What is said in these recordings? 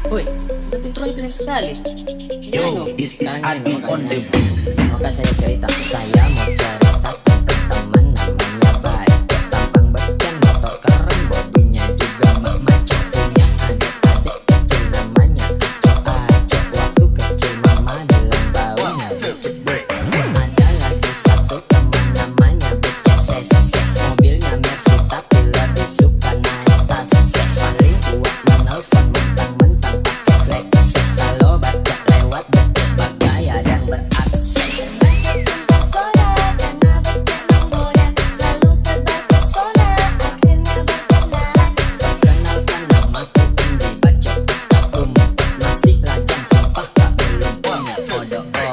Woi, itu keren sekali. Yo, this is Sekarang Adi ini on the makanya. beat. Maka saya cerita, saya mau cerita tentang teman namanya Baik. Tampang beken, motor keren, bodinya juga maco. Punya adik-adik kecil namanya Aco. Waktu kecil mama bilang baunya becek. Ada lagi satu teman namanya BCCC. Mobilnya Mercy tapi lebih suka naik tas. Paling kuat menelpon mentang-mentang pakai flex. Kalau baca lewat becek bergaya dan beraksi. Perkenalkan namaku Indi Bacok Takum. Masih lajang sumpah tak belum punya kode-kode.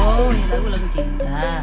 Oh, ini lagu-lagu cinta.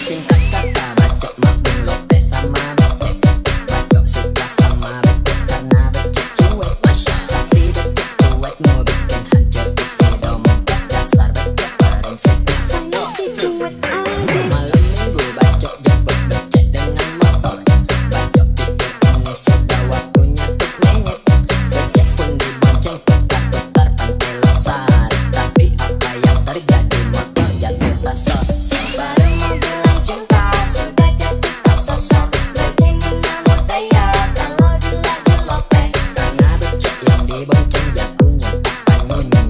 Singkat kata Bacok mabung lope sama becek. Bacok suka sama becek karena becek cuek. Tapi becek cuek mau bikin hancur isi dompet. Dasar becek prinsipnya Malam minggu Bacok jemput becek dengan motor. Bacok pikir ini sudah waktunya tuk menyet. Becek pun dibonceng putar-putar pantai Losari. Tapi apa yang terjadi, motor jatuh tas sosok. Karena becek yang dibonceng jatuhnya tak panyun.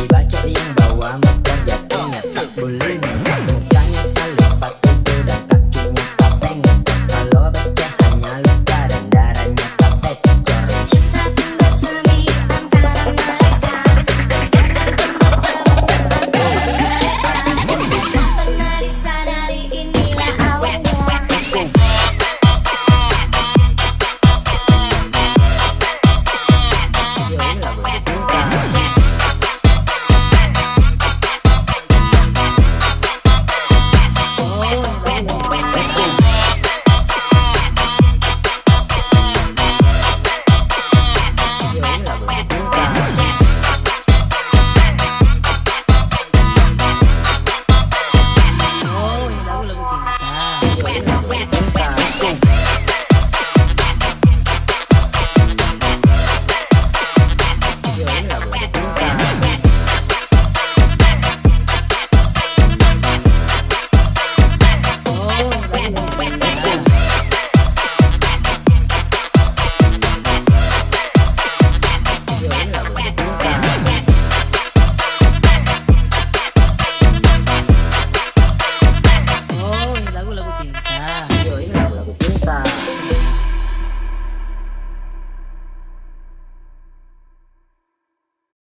Bacok yang bawa motor jatuhnya tak bulung. Mukanya kelipat tubuh dan kakinya topeng. Kalau becek hanya luka dan darahnya tak pecor. Oh, ini lagu-lagu cinta.